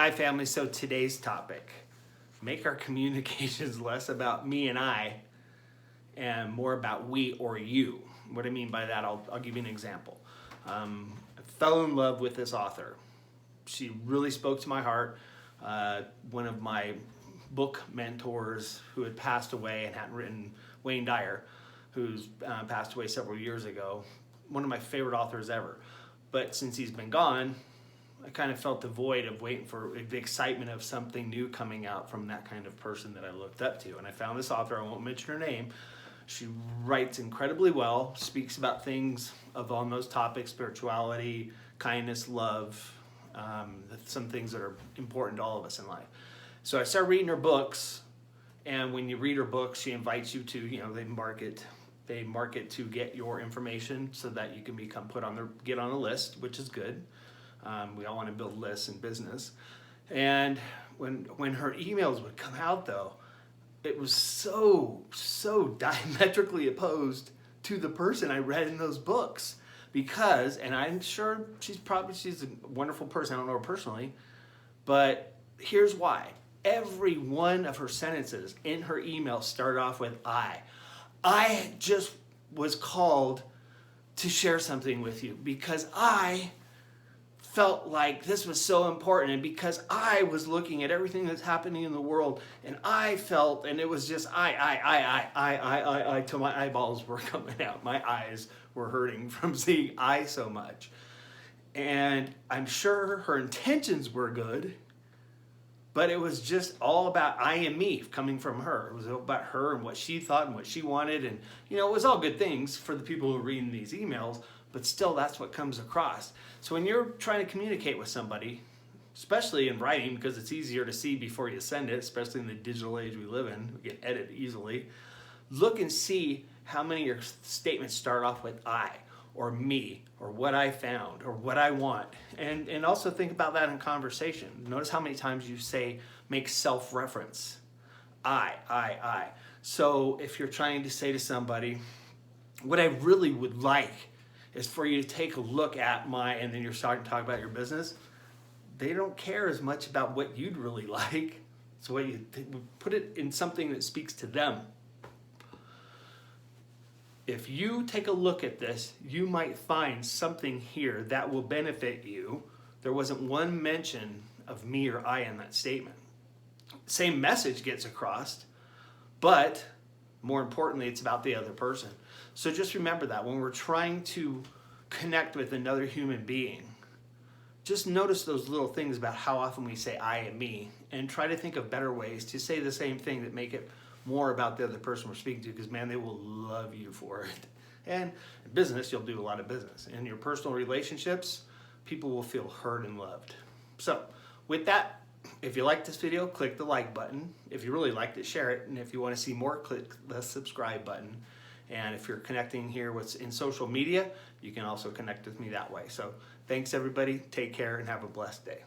Hi family, so today's topic, make our communications less about me and I and more about we or you. What I mean by that, I'll give you an example. I fell in love with this author. She really spoke to my heart. One of my book mentors who had passed away and hadn't written, Wayne Dyer, who's passed away several years ago, one of my favorite authors ever. But since he's been gone, I kind of felt the void of waiting for the excitement of something new coming out from that kind of person that I looked up to. And I found this author, I won't mention her name. She writes incredibly well, speaks about things on those topics, spirituality, kindness, love, some things that are important to all of us in life. So I started reading her books, and when you read her books, she invites you to, they market to get your information so that you can get on the list, which is good. We all want to build lists in business. And when her emails would come out, though, it was so diametrically opposed to the person I read in those books. Because, and I'm sure she's a wonderful person, I don't know her personally, but here's why. Every one of her sentences in her email started off with I. I just was called to share something with you because I felt like this was so important, and because I was looking at everything that's happening in the world, and I felt, and it was just I till my eyeballs were coming out. My eyes were hurting from seeing I so much. And I'm sure her intentions were good, but it was just all about I and me coming from her. It was all about her and what she thought and what she wanted, and it was all good things for the people who are reading these emails, but still that's what comes across. So when you're trying to communicate with somebody, especially in writing, because it's easier to see before you send it, especially in the digital age we live in, we can edit easily, look and see how many of your statements start off with I, or me, or what I found, or what I want. And also think about that in conversation. Notice how many times you make self-reference. I. So if you're trying to say to somebody, what I really would like is for you to take a look at and then you're starting to talk about your business, they don't care as much about what you'd really like. So you put it in something that speaks to them. If you take a look at this, you might find something here that will benefit you. There wasn't one mention of me or I in that statement. Same message gets across, but more importantly, it's about the other person. So just remember that when we're trying to connect with another human being, just notice those little things about how often we say I and me, and try to think of better ways to say the same thing that make it more about the other person we're speaking to, because man, they will love you for it. And in business, you'll do a lot of business. In your personal relationships, people will feel heard and loved. So with that, if you like this video, click the like button. If you really liked it, share it. And if you want to see more, click the subscribe button. And if you're connecting here in social media, you can also connect with me that way. So thanks everybody, take care, and have a blessed day.